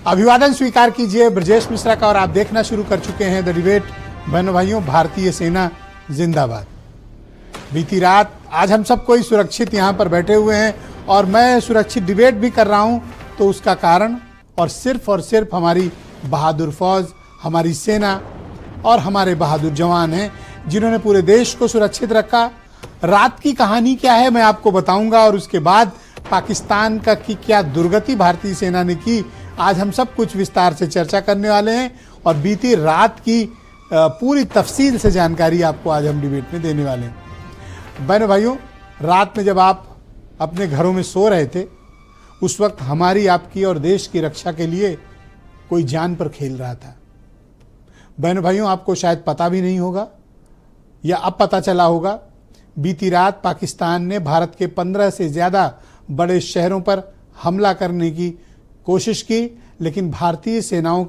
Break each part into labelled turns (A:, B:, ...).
A: अभिवादन स्वीकार कीजिए ब्रजेश मिश्रा का और आप देखना शुरू कर चुके हैं द डिबेट। बहनों भाइयों, भारतीय सेना जिंदाबाद। बीती रात आज हम सब कोई सुरक्षित यहाँ पर बैठे हुए हैं और मैं सुरक्षित डिबेट भी कर रहा हूँ, तो उसका कारण और सिर्फ हमारी बहादुर फौज, हमारी सेना और हमारे बहादुर जवान हैं जिन्होंने पूरे देश को सुरक्षित रखा। रात की कहानी क्या है मैं आपको बताऊंगा और उसके बाद पाकिस्तान का की क्या दुर्गति भारतीय सेना ने की, आज हम सब कुछ विस्तार से चर्चा करने वाले हैं और बीती रात की पूरी तफसील से जानकारी आपको आज हम डिबेट में देने वाले हैं। बहनों भाइयों, रात में जब आप अपने घरों में सो रहे थे, उस वक्त हमारी, आपकी और देश की रक्षा के लिए कोई जान पर खेल रहा था। बहनों भाइयों, आपको शायद पता भी नहीं होगा या अब पता चला होगा, बीती रात पाकिस्तान ने भारत के 15 से ज़्यादा बड़े शहरों पर हमला करने की कोशिश की, लेकिन भारतीय सेनाओं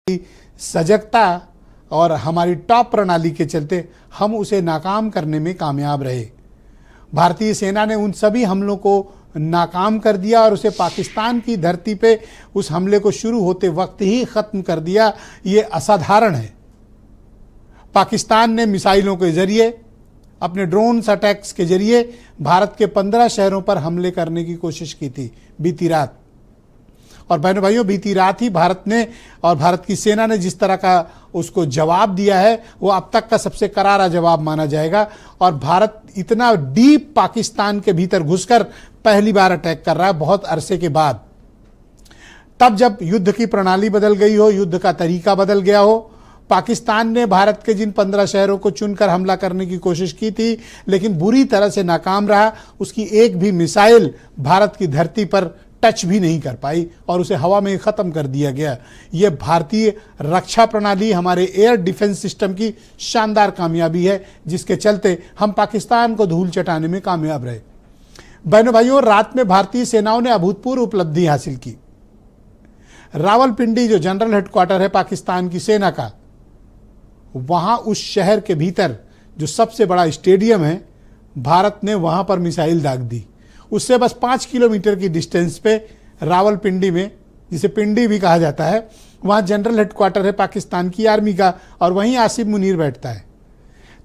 A: की सजगता और हमारी टॉप प्रणाली के चलते हम उसे नाकाम करने में कामयाब रहे। भारतीय सेना ने उन सभी हमलों को नाकाम कर दिया और उसे पाकिस्तान की धरती पे उस हमले को शुरू होते वक्त ही ख़त्म कर दिया। ये असाधारण है। पाकिस्तान ने मिसाइलों के ज़रिए, अपने ड्रोन्स अटैक्स के ज़रिए भारत के 15 शहरों पर हमले करने की कोशिश की थी बीती रात। और बहनों भाइयों, बीती रात ही भारत ने और भारत की सेना ने जिस तरह का उसको जवाब दिया है, वो अब तक का सबसे करारा जवाब माना जाएगा। और भारत इतना डीप पाकिस्तान के भीतर घुसकर पहली बार अटैक कर रहा है बहुत अरसे के बाद। तब जब युद्ध की प्रणाली बदल गई हो, युद्ध का तरीका बदल गया हो। पाकिस्तान ने भारत के जिन 15 शहरों को चुनकर हमला करने की कोशिश की थी, लेकिन बुरी तरह से नाकाम रहा। उसकी एक भी मिसाइल भारत की धरती पर टच भी नहीं कर पाई और उसे हवा में ख़त्म कर दिया गया। यह भारतीय रक्षा प्रणाली, हमारे एयर डिफेंस सिस्टम की शानदार कामयाबी है, जिसके चलते हम पाकिस्तान को धूल चटाने में कामयाब रहे। बहनों भाइयों, रात में भारतीय सेनाओं ने अभूतपूर्व उपलब्धि हासिल की। रावलपिंडी जो जनरल हेडक्वार्टर है पाकिस्तान की सेना का, वहाँ उस शहर के भीतर जो सबसे बड़ा स्टेडियम है, भारत ने वहाँ पर मिसाइल दाग दी। उससे बस 5 किलोमीटर की डिस्टेंस पे रावलपिंडी में, जिसे पिंडी भी कहा जाता है, वहाँ जनरल हेडक्वार्टर है पाकिस्तान की आर्मी का और वहीं आसिफ मुनीर बैठता है।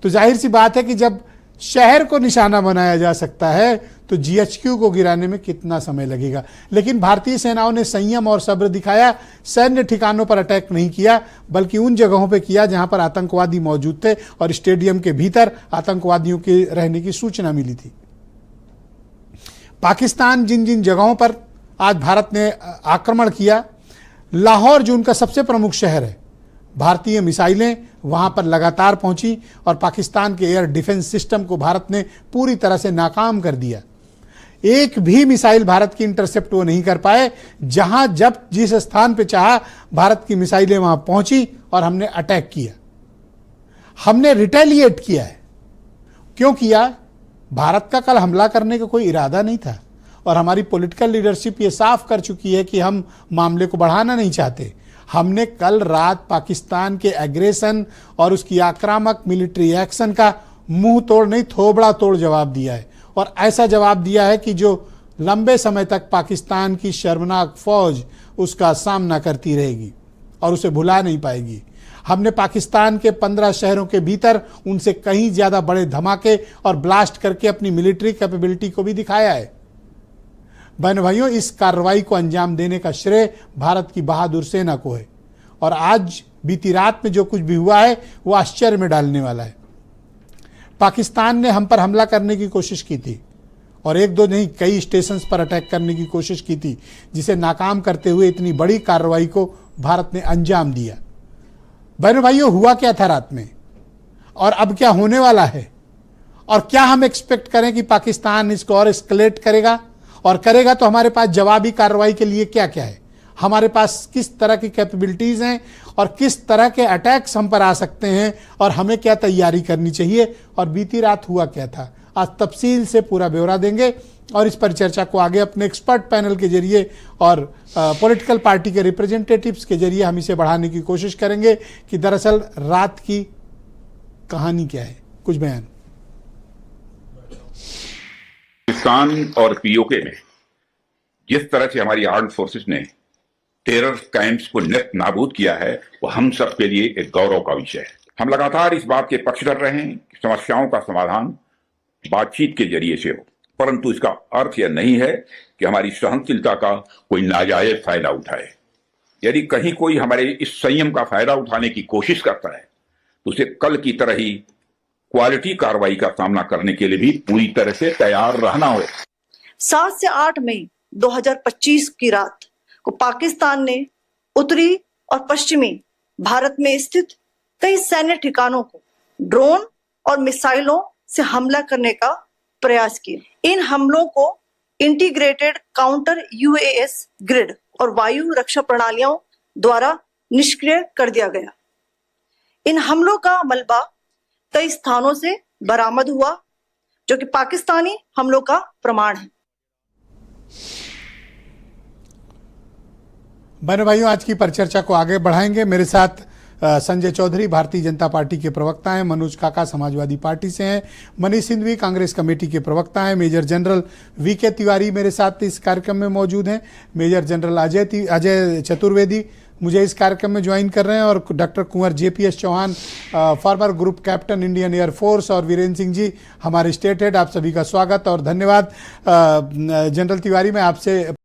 A: तो जाहिर सी बात है कि जब शहर को निशाना बनाया जा सकता है तो GHQ को गिराने में कितना समय लगेगा। लेकिन भारतीय सेनाओं ने संयम और सब्र दिखाया। सैन्य ठिकानों पर अटैक नहीं किया, बल्कि उन जगहों पर किया जहां पर आतंकवादी मौजूद थे और स्टेडियम के भीतर आतंकवादियों के रहने की सूचना मिली थी। पाकिस्तान जिन जिन जगहों पर आज भारत ने आक्रमण किया, लाहौर जो उनका सबसे प्रमुख शहर है, भारतीय मिसाइलें वहां पर लगातार पहुंची और पाकिस्तान के एयर डिफेंस सिस्टम को भारत ने पूरी तरह से नाकाम कर दिया। एक भी मिसाइल भारत की इंटरसेप्ट वो नहीं कर पाए। जहां जब जिस स्थान पे चाहा, भारत की मिसाइलें वहां पहुंची और हमने अटैक किया, हमने रिटेलिएट किया है। क्यों किया? भारत का कल हमला करने का कोई इरादा नहीं था और हमारी पॉलिटिकल लीडरशिप ये साफ कर चुकी है कि हम मामले को बढ़ाना नहीं चाहते। हमने कल रात पाकिस्तान के एग्रेशन और उसकी आक्रामक मिलिट्री एक्शन का मुंह तोड़ नहीं, थोबड़ा तोड़ जवाब दिया है। और ऐसा जवाब दिया है कि जो लंबे समय तक पाकिस्तान की शर्मनाक फौज उसका सामना करती रहेगी और उसे भुला नहीं पाएगी। हमने पाकिस्तान के 15 शहरों के भीतर उनसे कहीं ज़्यादा बड़े धमाके और ब्लास्ट करके अपनी मिलिट्री कैपेबिलिटी को भी दिखाया है। बहन भाइयों, इस कार्रवाई को अंजाम देने का श्रेय भारत की बहादुर सेना को है और आज बीती रात में जो कुछ भी हुआ है वो आश्चर्य में डालने वाला है। पाकिस्तान ने हम पर हमला करने की कोशिश की थी और एक दो नहीं, कई स्टेशंस पर अटैक करने की कोशिश की थी, जिसे नाकाम करते हुए इतनी बड़ी कार्रवाई को भारत ने अंजाम दिया। बहनों भाइयों, हुआ क्या था रात में और अब क्या होने वाला है और क्या हम एक्सपेक्ट करें कि पाकिस्तान इसको और एस्केलेट करेगा और करेगा तो हमारे पास जवाबी कार्रवाई के लिए क्या क्या है, हमारे पास किस तरह की कैपेबिलिटीज़ हैं और किस तरह के अटैक्स हम पर आ सकते हैं और हमें क्या तैयारी करनी चाहिए और बीती रात हुआ क्या था। आज तफसील से पूरा ब्यौरा देंगे और इस पर चर्चा को आगे अपने एक्सपर्ट पैनल के जरिए और पॉलिटिकल पार्टी के रिप्रेजेंटेटिव्स के जरिए हम इसे बढ़ाने की कोशिश करेंगे कि दरअसल रात की कहानी क्या है, कुछ बयान।
B: पाकिस्तान और पीओके में जिस तरह से हमारी आर्म्ड फोर्सेस ने टेरर कैंप्स को नेस्त नाबूद किया है, वो हम सब के लिए एक गौरव का विषय है। हम लगातार इस बात के पक्षधर रहे हैं कि समस्याओं का समाधान बातचीत के जरिए से हो, परंतु इसका अर्थ यह नहीं है कि हमारी सहनशीलता का कोई नाजायज फायदा उठाए। यदि कहीं कोई हमारे इस संयम का फायदा उठाने की कोशिश करता है तो उसे कल की तरह ही क्वालिटी कार्रवाई का सामना करने के लिए भी पूरी तरह से तैयार रहना होगा।
C: 7 से 8 मई 2025 की रात को पाकिस्तान ने उत्तरी और पश्चिमी भारत में स्थित कई सैन्य ठिकानों को ड्रोन और मिसाइलों से हमला करने का प्रयास किया। इन हमलों को इंटीग्रेटेड काउंटर यूएएस ग्रिड और वायु रक्षा प्रणालियों द्वारा निष्क्रिय कर दिया गया। इन हमलों का मलबा कई स्थानों से बरामद हुआ, जो कि पाकिस्तानी हमलों का प्रमाण है।
A: बहनों भाइयों, आज की परिचर्चा को आगे बढ़ाएंगे। मेरे साथ संजय चौधरी भारतीय जनता पार्टी के प्रवक्ता हैं, मनोज काका समाजवादी पार्टी से हैं, मनीष सिंघवी कांग्रेस कमेटी के प्रवक्ता हैं, मेजर जनरल वीके तिवारी मेरे साथ इस कार्यक्रम में मौजूद हैं, मेजर जनरल अजय चतुर्वेदी मुझे इस कार्यक्रम में ज्वाइन कर रहे हैं, और doctor Kunwar JPS Chauhan former group captain Indian air force, और वीरेंद्र सिंह जी हमारे स्टेट हेड। आप सभी का स्वागत और धन्यवाद। जनरल तिवारी, मैं आपसे